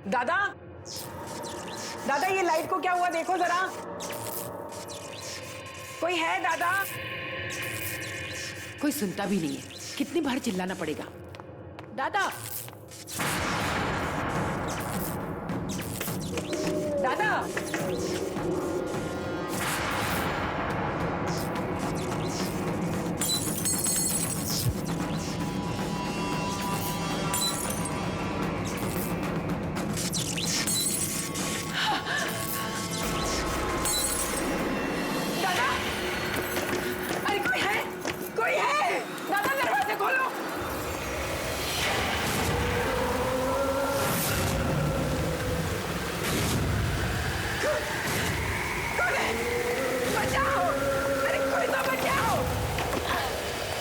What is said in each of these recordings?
दादा, दादा ये लाइट को क्या हुआ देखो जरा। कोई है दादा? कोई सुनता भी नहीं है, कितनी बार चिल्लाना पड़ेगा। दादा, दादा, दादा, अरे कोई है, कोई है, दादा दरवाजे खोलो। कौन है? बचाओ! अरे कोई तो बचाओ!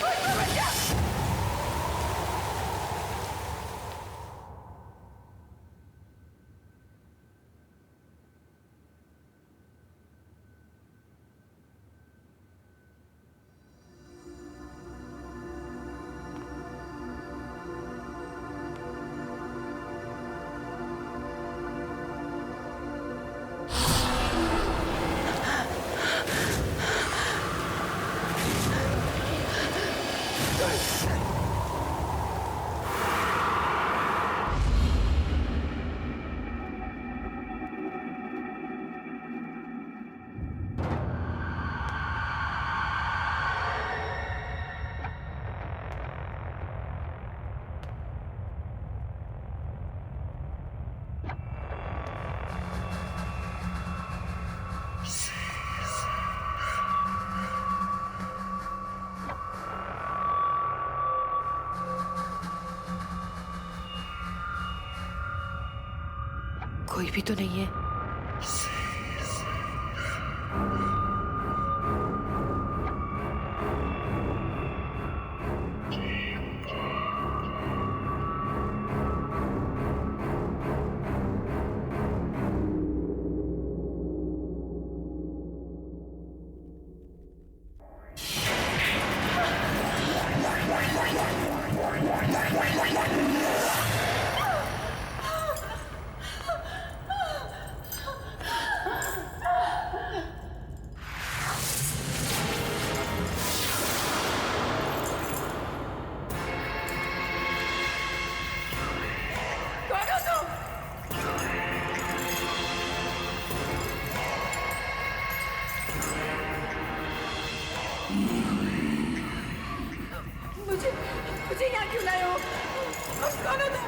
कोई तो बचाओ! कोई भी तो नहीं है। कौन हो तुम? मुझे यहाँ क्यों लाए हो? कौन हो तुम?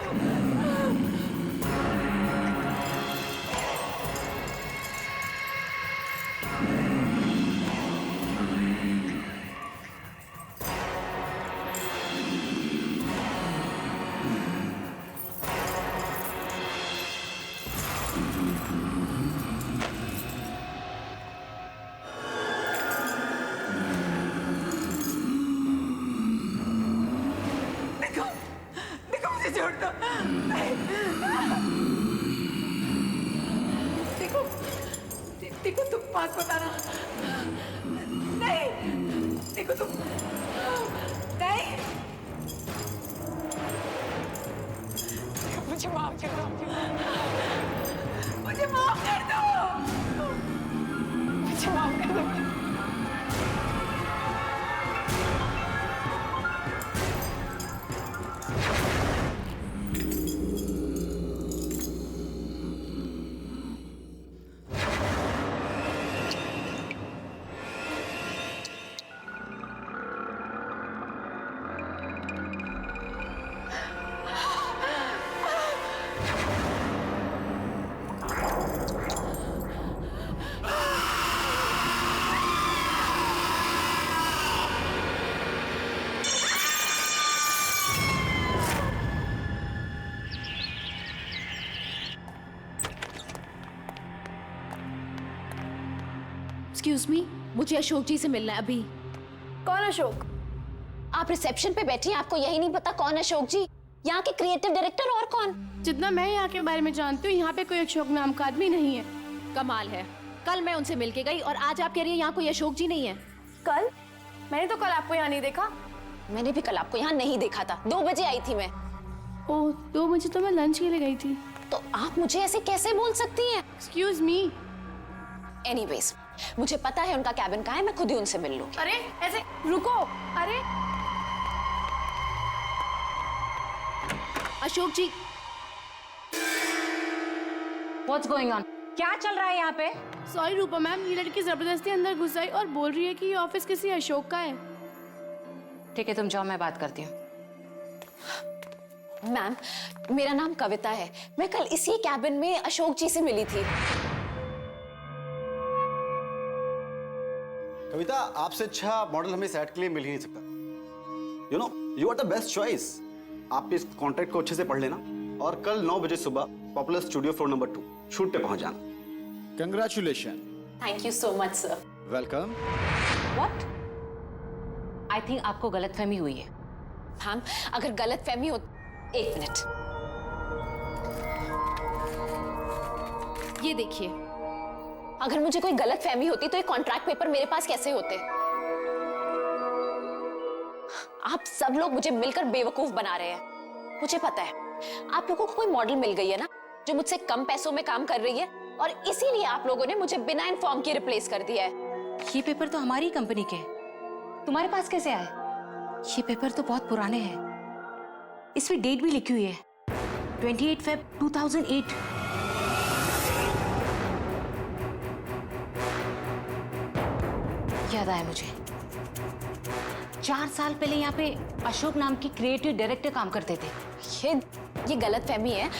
देखो, देखो मुझे छोड़ दो। नहीं। देखो, देखो तुम पास बताना। नहीं, देखो तुम। नहीं। मुझे माफ कर दो। मुझे माफ कर दो। मुझे माफ कर दो। एक्सक्यूज मी, मुझे अशोक जी से मिलना है अभी। कौन अशोक? आप रिसेप्शन पे बैठी हैं, आपको यही नहीं पता कौन अशोक जी? यहाँ के क्रिएटिव डायरेक्टर और कौन? जितना मैं यहाँ के बारे में जानती हूँ, यहाँ पे कोई अशोक नाम का आदमी नहीं है। कमाल है, कल मैं उनसे मिल के गई और आज आप कह रही हैं यहाँ कोई अशोक जी नहीं है। कल? मैंने तो कल आपको यहाँ नहीं देखा। मैंने भी कल आपको यहाँ नहीं देखा था, 2 बजे आई थी मैं। ओह, 2 बजे तो मैं लंच के लिए गई थी। तो आप मुझे ऐसे कैसे बोल सकती हैं? Excuse me. एनीवेज, मुझे पता है उनका कैबिन कहाँ है, मैं खुद ही उनसे मिल लूंगी। अरे ऐसे रुको। अरे अशोक जी। What's going on? क्या चल रहा है यहाँ पे? सॉरी रूपा मैम, ये लड़की जबरदस्ती अंदर घुस आई और बोल रही है कि ये ऑफिस किसी अशोक का है। ठीक है, तुम जाओ, मैं बात करती हूँ। मैम, मेरा नाम कविता है। मैं कल इसी कैबिन में अशोक जी से मिली थी। कविता, आपसे अच्छा मॉडल हमें सेट के लिए मिल ही नहीं सकता। You know, you are the best choice. आप इस कॉन्ट्रैक्ट को अच्छे से पढ़ लेना और कल 9 बजे सुबह popular studio floor number 2 shoot पे पहुंच जाना। Congratulation. Thank you so much sir. Welcome. What? I think आपको गलतफहमी हुई है। मैम, अगर गलत फहमी हो, एक मिनट। ये देखिए। अगर मुझे कोई गलत फहमी होती तो ये कॉन्ट्रैक्ट पेपर मेरे पास कैसे होते? आप सब लोग मुझे मिलकर बेवकूफ बना रहे हैं। मुझे पता है आप लोगों को कोई मॉडल मिल गई है ना, जो मुझसे कम पैसों में काम कर रही है, और इसीलिए आप लोगों ने मुझे बिना इन्फॉर्म किए रिप्लेस कर दिया है। ये पेपर तो हमारी कंपनी के हैं। तुम्हारे पास कैसे आए? ये पेपर तो बहुत पुराने हैं। इसमें डेट भी लिखी हुई है, 28 Feb 2008। याद आया मुझे, 4 साल पहले यहाँ पे अशोक नाम की क्रिएटिव डायरेक्टर काम करते थे। ये गलत फहमी है।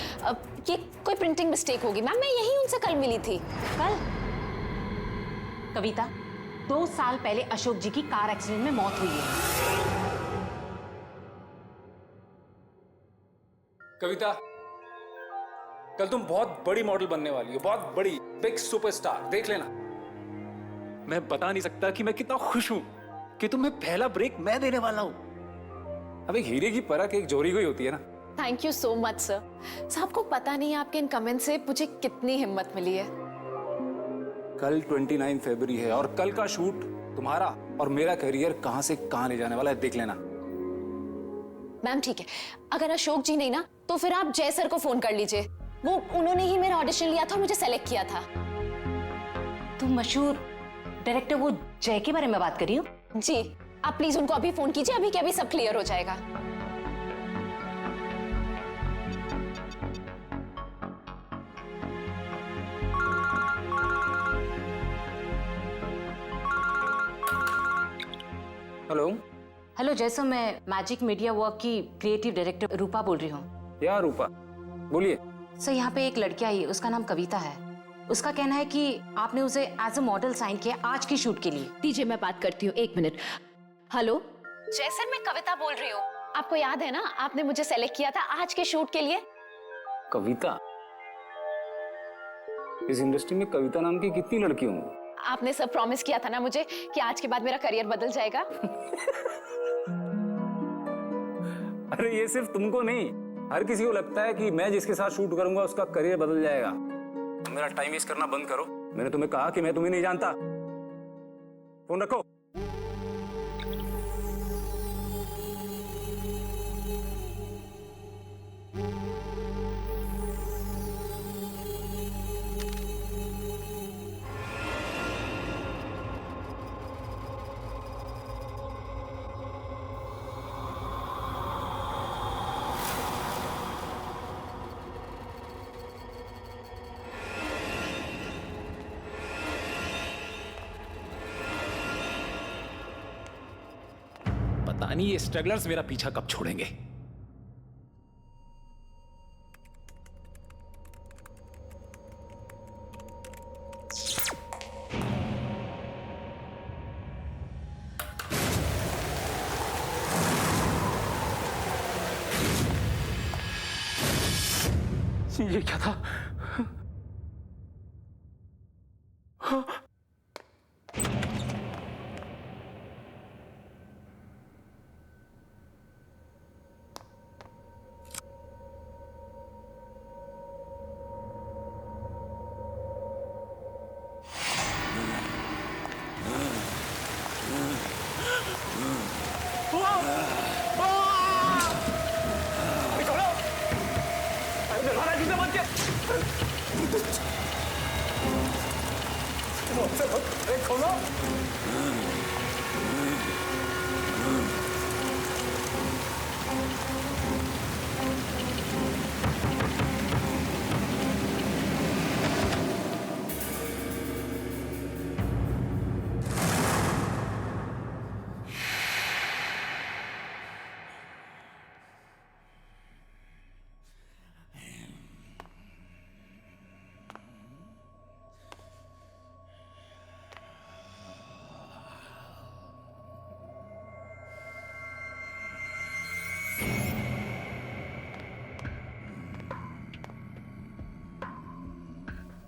ये कोई प्रिंटिंग मिस्टेक होगी मैम। मैं यही उनसे कल मिली थी। कल? कविता, 2 साल पहले अशोक जी की कार एक्सीडेंट में मौत हुई है। कविता, कल तुम बहुत बड़ी मॉडल बनने वाली हो, बहुत बड़ी, बिग सुपरस्टार। देख लेना। मैं बता नहीं सकता कि मैं कितना खुश हूं कि तुम्हें पहला ब्रेक मैं देने वाला हूं। अब एक हीरे की परख एक जोरी को ही होती है ना। Thank you so much sir. आपको पता नहीं आपके इन कमेंट से मुझे कितनी हिम्मत मिली है। कल 29 फरवरी है और कल का शूट तुम्हारा और मेरा करियर कहां से कहां ले जाने वाला है, देख लेना। मैम ठीक है, अगर अशोक जी नहीं ना, तो फिर आप जय सर को फोन कर लीजिए। वो उन्होंने ही मेरा ऑडिशन लिया था और मुझे सेलेक्ट किया था। तुम मशहूर डायरेक्टर वो जय के बारे में बात कर रही हो? जी, आप प्लीज उनको अभी फोन कीजिए, अभी के अभी सब क्लियर हो जाएगा। हेलो। हेलो जय सर, मैं मैजिक मीडिया वर्क की क्रिएटिव डायरेक्टर रूपा बोल रही हूँ। या रूपा, बोलिए। सर, यहाँ पे एक लड़की आई है, उसका नाम कविता है। उसका कहना है कि आपने उसे एज अ मॉडल साइन किया आज की शूट के लिए। दीजिए, मैं बात करती हूँ, 1 मिनट। हेलो जय सर, मैं कविता बोल रही हूँ। आपको याद है ना, आपने मुझे सेलेक्ट किया था आज के शूट के लिए। कविता, इस इंडस्ट्री में कविता नाम की कितनी लड़की होंगी? आपने सब प्रॉमिस किया था ना मुझे कि आज के बाद मेरा करियर बदल जाएगा। अरे ये सिर्फ तुमको नहीं, हर किसी को लगता है कि मैं जिसके साथ शूट करूंगा उसका करियर बदल जाएगा। मेरा टाइम वेस्ट करना बंद करो। मैंने तुम्हें कहा कि मैं तुम्हें नहीं जानता। फोन रखो। पता नहीं ये स्ट्रगलर्स मेरा पीछा कब छोड़ेंगे। ये क्या था? दरवाजा किसने बंद किया? अरे खोलो।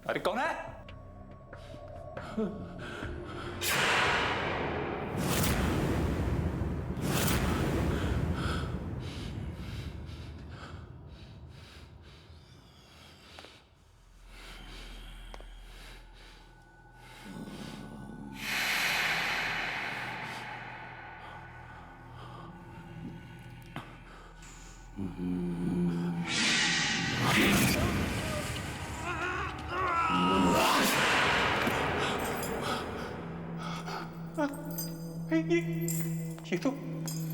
अरे कौन है?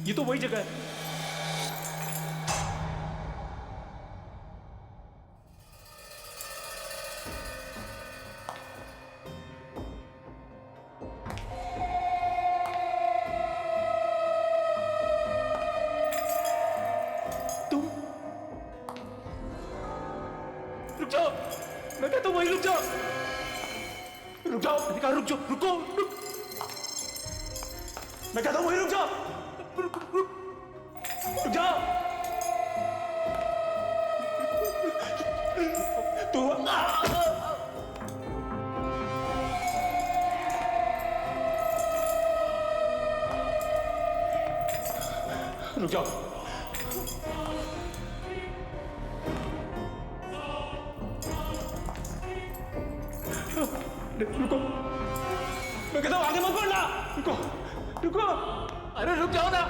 ये तो वही जगह है। तुम रुक जाओ, मैं कहता हूं वहीं रुक जाओ, रुक जाओ, मैंने कहा रुक जाओ, रुक, मैं कहता हूं वहीं रुक जाओ, रुक जाओ। तू रुक जाओ, रुको, मैं कहता हूं आगे मत बढ़ना, रुको, अरे रुक जाओ ना।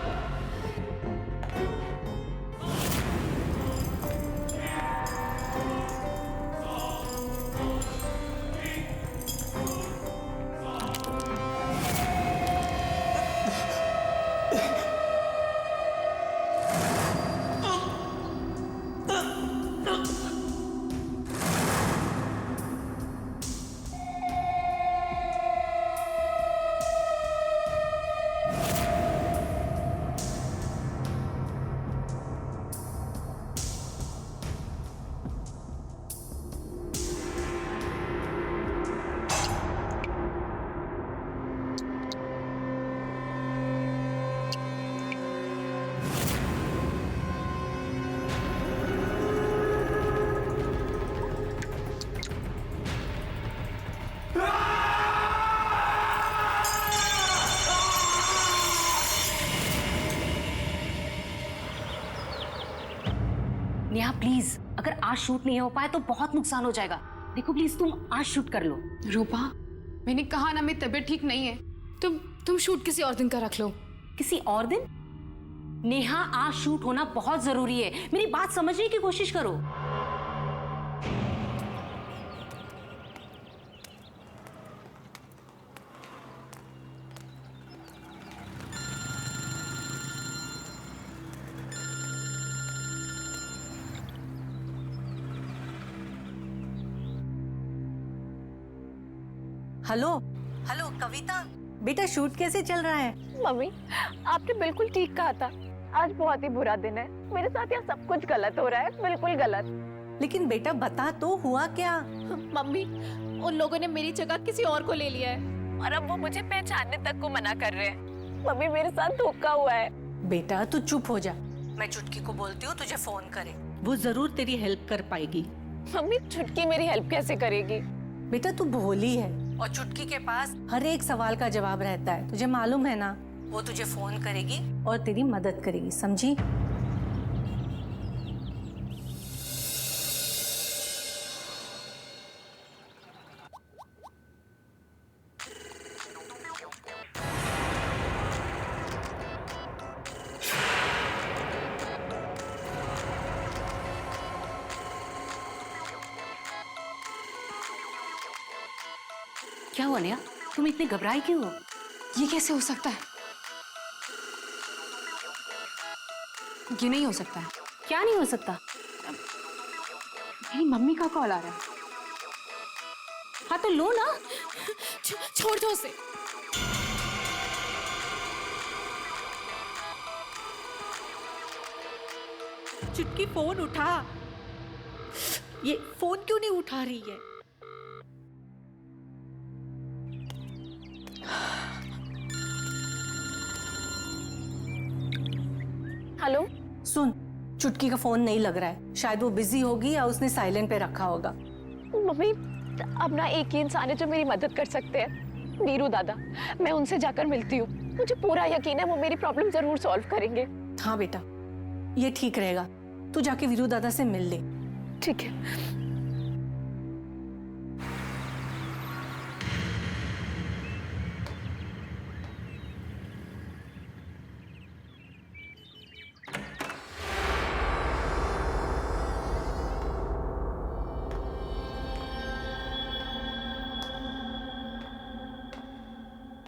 नेहा प्लीज, अगर आज शूट नहीं हो पाए तो बहुत नुकसान हो जाएगा। देखो प्लीज तुम आज शूट कर लो। रूपा, मैंने कहा ना मेरी तबीयत ठीक नहीं है। तुम शूट किसी और दिन का रख लो। किसी और दिन? नेहा आज शूट होना बहुत जरूरी है, मेरी बात समझने की कोशिश करो। हेलो हेलो कविता, बेटा शूट कैसे चल रहा है? मम्मी, आपने बिल्कुल ठीक कहा था। आज बहुत ही बुरा दिन है। मेरे साथ यहाँ सब कुछ गलत हो रहा है, बिल्कुल गलत। लेकिन बेटा बता तो हुआ क्या? मम्मी, उन लोगों ने मेरी जगह किसी और को ले लिया है और अब वो मुझे पहचानने तक को मना कर रहे हैं। मम्मी, मेरे साथ धोखा हुआ है। बेटा तू चुप हो जा, मैं चुटकी को बोलती हूँ तुझे फोन करे, वो जरूर तेरी हेल्प कर पाएगी। मम्मी, चुटकी मेरी हेल्प कैसे करेगी? बेटा तू भोली है और चुटकी के पास हर एक सवाल का जवाब रहता है, तुझे मालूम है ना। वो तुझे फोन करेगी और तेरी मदद करेगी, समझी? क्या हुआ नेहा? तुम इतनी घबराई क्यों हो? ये कैसे हो सकता है? ये नहीं हो सकता है। क्या नहीं हो सकता? मेरी मम्मी का कॉल आ रहा है। हाँ तो लो ना। छोड़ दो उसे। चुटकी फोन उठा। ये फोन क्यों नहीं उठा रही है? हेलो। सुन, चुटकी का फोन नहीं लग रहा है। शायद वो बिजी होगी या उसने साइलेंट पे रखा होगा। मम्मी, अब ना एक ही इंसान है जो मेरी मदद कर सकते हैं, वीरू दादा। मैं उनसे जाकर मिलती हूँ। मुझे पूरा यकीन है वो मेरी प्रॉब्लम जरूर सॉल्व करेंगे। हाँ बेटा, ये ठीक रहेगा। तू जाके वीरू दादा से मिल ले। ठीक है।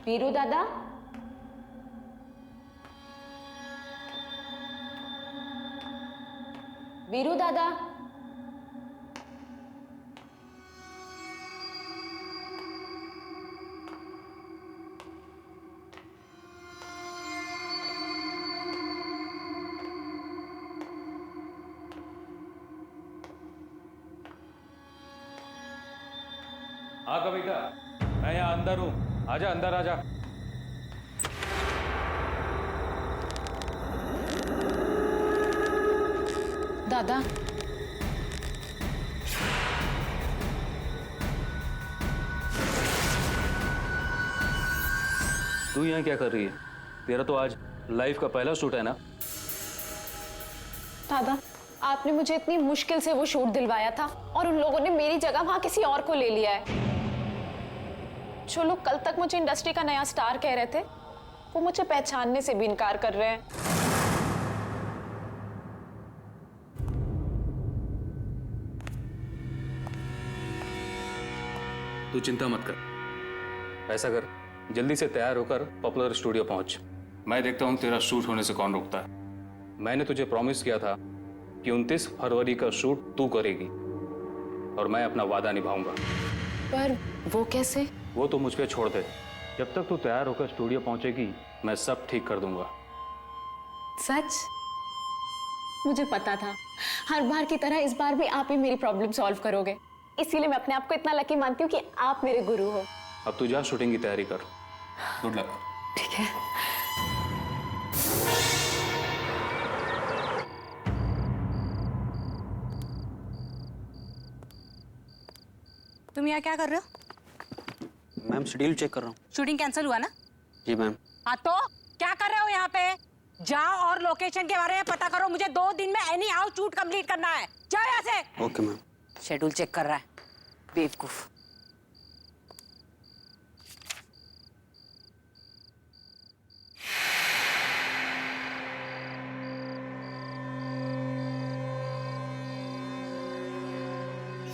वीरू दादा, वीरू दादा, हाँ कविता, मैं यहाँ अंदर हूँ। आजा अंदर आजा। दादा, तू यहाँ क्या कर रही है? तेरा तो आज लाइफ का पहला शूट है ना? दादा, आपने मुझे इतनी मुश्किल से वो शूट दिलवाया था और उन लोगों ने मेरी जगह वहां किसी और को ले लिया है। जो लोग कल तक मुझे इंडस्ट्री का नया स्टार कह रहे थे, वो मुझे पहचानने से भी इनकार कर रहे हैं। तू चिंता मत कर। ऐसा कर, जल्दी से तैयार होकर पॉपुलर स्टूडियो पहुंच। मैं देखता हूं तेरा शूट होने से कौन रोकता है। मैंने तुझे प्रॉमिस किया था कि 29 फरवरी का शूट तू करेगी और मैं अपना वादा निभाऊंगा। पर वो कैसे? वो तो मुझ पे छोड़ दे। जब तक तू तैयार होकर स्टूडियो पहुंचेगी, मैं सब ठीक कर दूंगा। सच? मुझे पता था हर बार की तरह इस बार भी आप ही मेरी प्रॉब्लम सॉल्व करोगे। इसीलिए मैं अपने आप को इतना लकी मानती हूँ कि आप मेरे गुरु हो। अब तू जा शूटिंग की तैयारी कर। Good luck. ठीक है। तुम यहाँ क्या कर रहे हो? मैम शेड्यूल चेक कर रहा हूँ। शूटिंग कैंसिल हुआ ना? जी मैम। हाँ तो क्या कर रहे हो यहाँ पे? जाओ और लोकेशन के बारे में पता करो। मुझे 2 दिन में एनी हाउ शूट कंप्लीट करना है। जाओ यहाँ से। Okay ma'am. शेड्यूल चेक कर रहा है, बेवकूफ।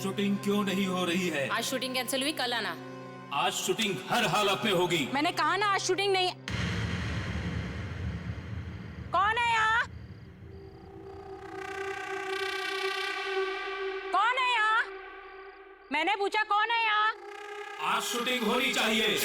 शूटिंग क्यों नहीं हो रही है? आज शूटिंग कैंसिल हुई, कल आना। आज शूटिंग हर हालत में होगी। मैंने कहा ना आज शूटिंग नहीं। कौन है यहाँ? कौन है यहाँ? मैंने पूछा कौन है यहाँ? आज शूटिंग होनी चाहिए।